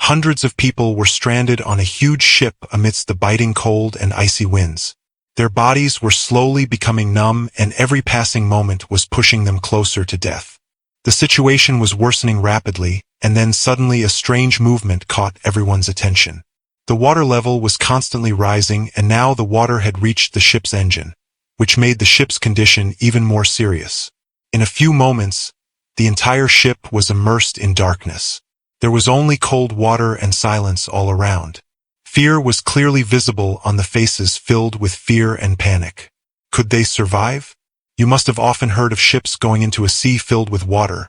Hundreds of people were stranded on a huge ship amidst the biting cold and icy winds. Their bodies were slowly becoming numb, and every passing moment was pushing them closer to death. The situation was worsening rapidly, and then suddenly a strange movement caught everyone's attention. The water level was constantly rising, and now the water had reached the ship's engine, which made the ship's condition even more serious. In a few moments, the entire ship was immersed in darkness. There was only cold water and silence all around. Fear was clearly visible on the faces filled with fear and panic. Could they survive? You must have often heard of ships going into a sea filled with water.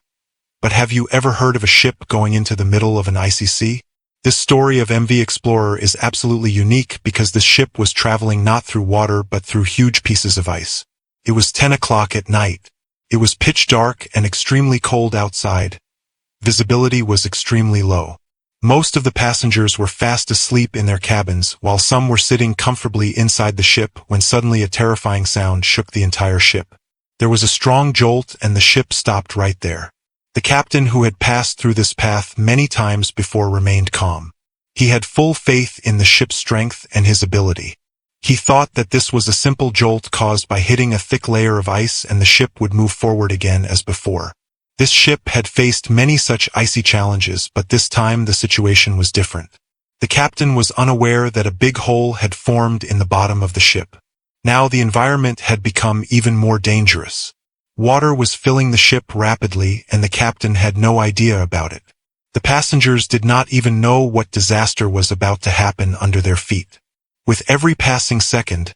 But have you ever heard of a ship going into the middle of an icy sea? This story of MV Explorer is absolutely unique because this ship was traveling not through water but through huge pieces of ice. It was 10 o'clock at night. It was pitch dark and extremely cold outside. Visibility was extremely low. Most of the passengers were fast asleep in their cabins, while some were sitting comfortably inside the ship when suddenly a terrifying sound shook the entire ship. There was a strong jolt and the ship stopped right there. The captain, who had passed through this path many times before, remained calm. He had full faith in the ship's strength and his ability. He thought that this was a simple jolt caused by hitting a thick layer of ice and the ship would move forward again as before. This ship had faced many such icy challenges, but this time the situation was different. The captain was unaware that a big hole had formed in the bottom of the ship. Now the environment had become even more dangerous. Water was filling the ship rapidly, and the captain had no idea about it. The passengers did not even know what disaster was about to happen under their feet. With every passing second,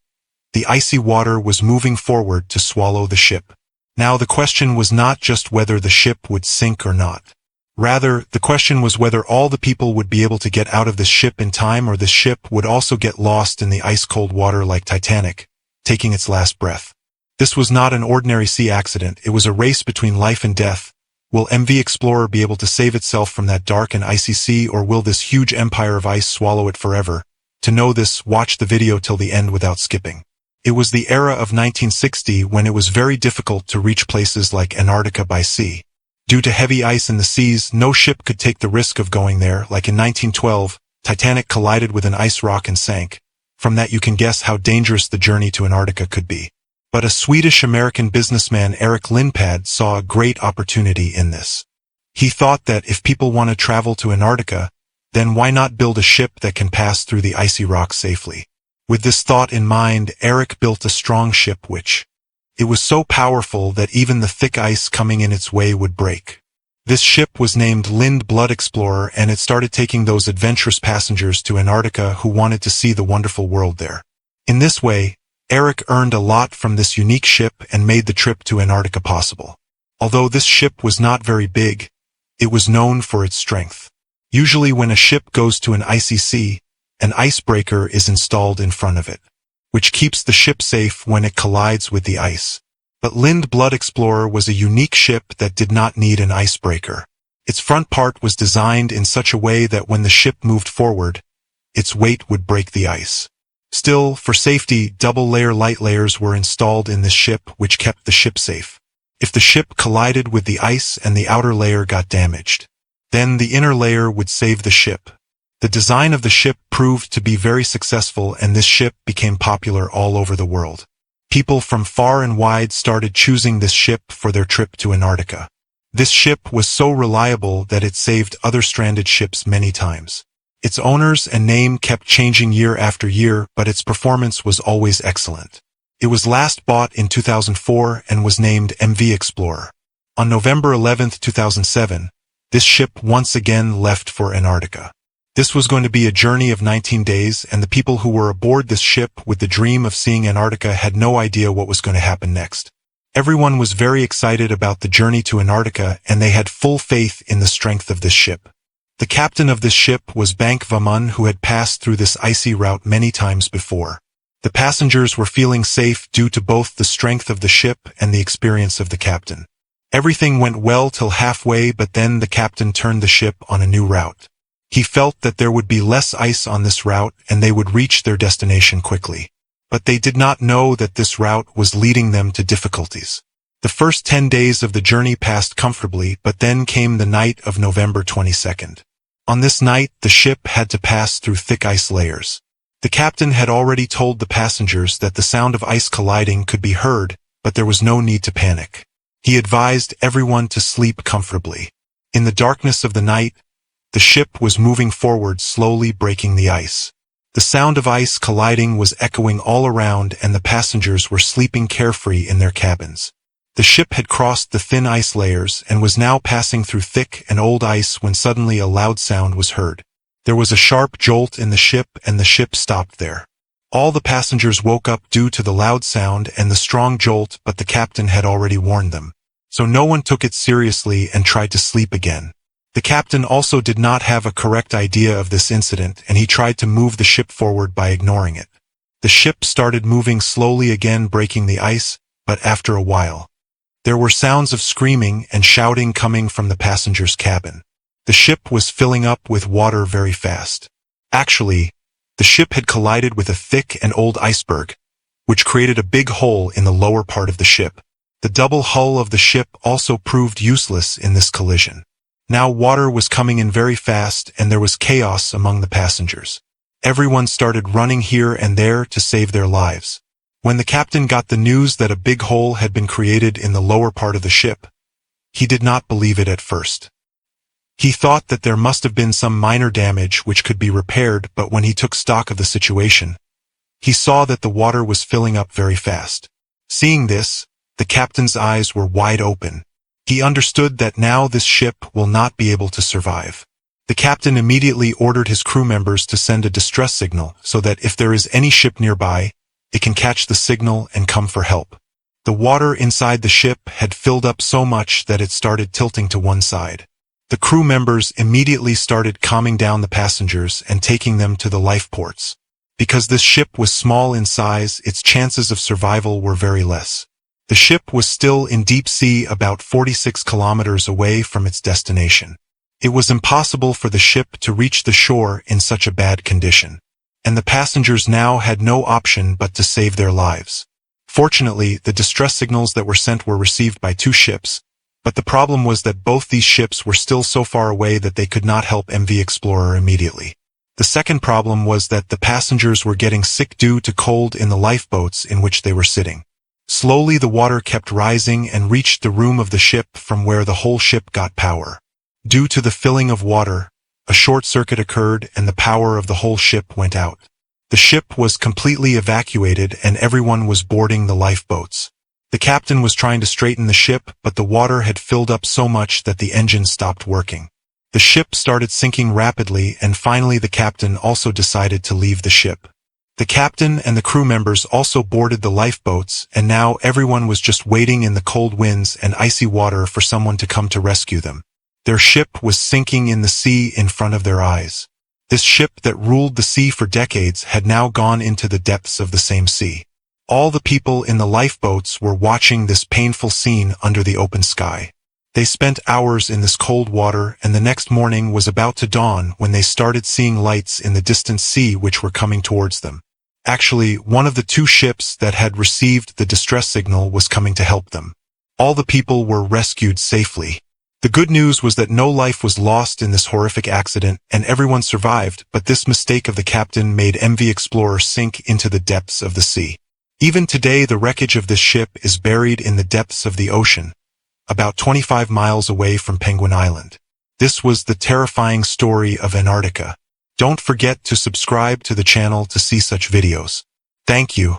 the icy water was moving forward to swallow the ship. Now the question was not just whether the ship would sink or not. Rather, the question was whether all the people would be able to get out of this ship in time, or the ship would also get lost in the ice-cold water like Titanic, taking its last breath. This was not an ordinary sea accident. It was a race between life and death. Will MV Explorer be able to save itself from that dark and icy sea, or will this huge empire of ice swallow it forever? To know this, watch the video till the end without skipping. It was the era of 1960 when it was very difficult to reach places like Antarctica by sea. Due to heavy ice in the seas, no ship could take the risk of going there. Like in 1912, Titanic collided with an ice rock and sank. From that you can guess how dangerous the journey to Antarctica could be. But a Swedish-American businessman, Erik Lindpad, saw a great opportunity in this. He thought that if people want to travel to Antarctica, then why not build a ship that can pass through the icy rocks safely? With this thought in mind, Erik built a strong ship it was so powerful that even the thick ice coming in its way would break. This ship was named Blood Explorer, and it started taking those adventurous passengers to Antarctica who wanted to see the wonderful world there. In this way, Erik earned a lot from this unique ship and made the trip to Antarctica possible. Although this ship was not very big, it was known for its strength. Usually when a ship goes to an icy sea, an icebreaker is installed in front of it, which keeps the ship safe when it collides with the ice. But Blood Explorer was a unique ship that did not need an icebreaker. Its front part was designed in such a way that when the ship moved forward, its weight would break the ice. Still, for safety, double-layer light layers were installed in this ship, which kept the ship safe. If the ship collided with the ice and the outer layer got damaged, then the inner layer would save the ship. The design of the ship proved to be very successful, and this ship became popular all over the world. People from far and wide started choosing this ship for their trip to Antarctica. This ship was so reliable that it saved other stranded ships many times. Its owners and name kept changing year after year, but its performance was always excellent. It was last bought in 2004 and was named MV Explorer. On November 11, 2007, this ship once again left for Antarctica. This was going to be a journey of 19 days, and the people who were aboard this ship with the dream of seeing Antarctica had no idea what was going to happen next. Everyone was very excited about the journey to Antarctica, and they had full faith in the strength of this ship. The captain of this ship was Bank Vamun, who had passed through this icy route many times before. The passengers were feeling safe due to both the strength of the ship and the experience of the captain. Everything went well till halfway, but then the captain turned the ship on a new route. He felt that there would be less ice on this route and they would reach their destination quickly. But they did not know that this route was leading them to difficulties. The first 10 days of the journey passed comfortably, but then came the night of November 22nd. On this night, the ship had to pass through thick ice layers. The captain had already told the passengers that the sound of ice colliding could be heard, but there was no need to panic. He advised everyone to sleep comfortably. In the darkness of the night, the ship was moving forward, slowly breaking the ice. The sound of ice colliding was echoing all around, and the passengers were sleeping carefree in their cabins. The ship had crossed the thin ice layers and was now passing through thick and old ice when suddenly a loud sound was heard. There was a sharp jolt in the ship, and the ship stopped there. All the passengers woke up due to the loud sound and the strong jolt, but the captain had already warned them. So no one took it seriously and tried to sleep again. The captain also did not have a correct idea of this incident, and he tried to move the ship forward by ignoring it. The ship started moving slowly again, breaking the ice, but after a while, there were sounds of screaming and shouting coming from the passenger's cabin. The ship was filling up with water very fast. Actually, the ship had collided with a thick and old iceberg, which created a big hole in the lower part of the ship. The double hull of the ship also proved useless in this collision. Now water was coming in very fast, and there was chaos among the passengers. Everyone started running here and there to save their lives. When the captain got the news that a big hole had been created in the lower part of the ship, he did not believe it at first. He thought that there must have been some minor damage which could be repaired, but when he took stock of the situation, he saw that the water was filling up very fast. Seeing this, the captain's eyes were wide open. He understood that now this ship will not be able to survive. The captain immediately ordered his crew members to send a distress signal so that if there is any ship nearby, it can catch the signal and come for help. The water inside the ship had filled up so much that it started tilting to one side. The crew members immediately started calming down the passengers and taking them to the lifeports. Because this ship was small in size, its chances of survival were very less. The ship was still in deep sea, about 46 kilometers away from its destination. It was impossible for the ship to reach the shore in such a bad condition, and the passengers now had no option but to save their lives. Fortunately, the distress signals that were sent were received by 2 ships, but the problem was that both these ships were still so far away that they could not help MV Explorer immediately. The second problem was that the passengers were getting sick due to cold in the lifeboats in which they were sitting. Slowly the water kept rising and reached the room of the ship from where the whole ship got power. Due to the filling of water, a short circuit occurred and the power of the whole ship went out. The ship was completely evacuated and everyone was boarding the lifeboats. The captain was trying to straighten the ship, but the water had filled up so much that the engine stopped working. The ship started sinking rapidly, and finally the captain also decided to leave the ship. The captain and the crew members also boarded the lifeboats, and now everyone was just waiting in the cold winds and icy water for someone to come to rescue them. Their ship was sinking in the sea in front of their eyes. This ship that ruled the sea for decades had now gone into the depths of the same sea. All the people in the lifeboats were watching this painful scene under the open sky. They spent hours in this cold water, and the next morning was about to dawn when they started seeing lights in the distant sea which were coming towards them. Actually, one of the 2 ships that had received the distress signal was coming to help them. All the people were rescued safely. The good news was that no life was lost in this horrific accident, and everyone survived, but this mistake of the captain made MV Explorer sink into the depths of the sea. Even today, the wreckage of this ship is buried in the depths of the ocean, about 25 miles away from Penguin Island. This was the terrifying story of Antarctica. Don't forget to subscribe to the channel to see such videos. Thank you.